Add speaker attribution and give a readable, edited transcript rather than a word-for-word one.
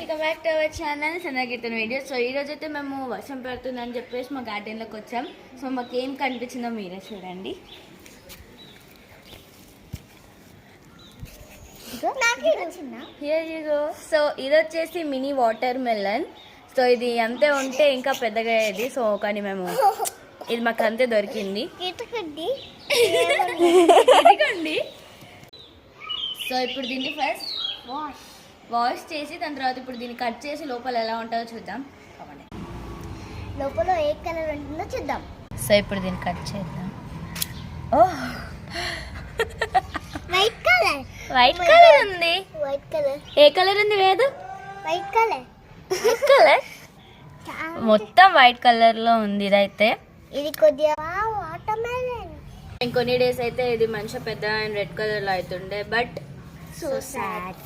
Speaker 1: Welcome back to our channel సన్నగీతన video. So ఈ రోజు అయితే మేము వర్షం పడుతుందని చెప్పేసి మా గార్డెన్లోకి వచ్చాం. సో మాకు ఏం కనిపించిందో మీరే చూడండి. సో ఇది వచ్చేసి మినీ వాటర్ మెలన్. సో ఇది అంతే ఉంటే ఇంకా పెద్దగా అయ్యేది. సో కానీ మేము ఇది మాకు అంతే దొరికింది. సో ఇప్పుడు దీన్ని ఫస్ట్ వాష్ చేసి దాని తర్వాత ఇప్పుడు దీన్ని కట్ చేసి లోపల ఎలా ఉంటుందో చూద్దాం.
Speaker 2: లోపల ఏ కలర్ ఉంటుందో చూద్దాం.
Speaker 1: సో ఇప్పుడు దీన్ని కట్ చేద్దాం.
Speaker 2: వైట్ కలర్
Speaker 1: ఉంది.
Speaker 2: వైట్ కలర్
Speaker 1: ఏ కలర్ ఉంది వేదు?
Speaker 2: వైట్ కలర్
Speaker 1: మొత్తం వైట్ కలర్ లో ఉంది ఇదైతే.
Speaker 2: ఇది కొద్దిగా వాటర్ మెలన్.
Speaker 1: ఇంకొన్ని డేస్ అయితే ఇది మంచిగా పెద్ద అండ్ రెడ్ కలర్ లో అవుతుండే. But so sad.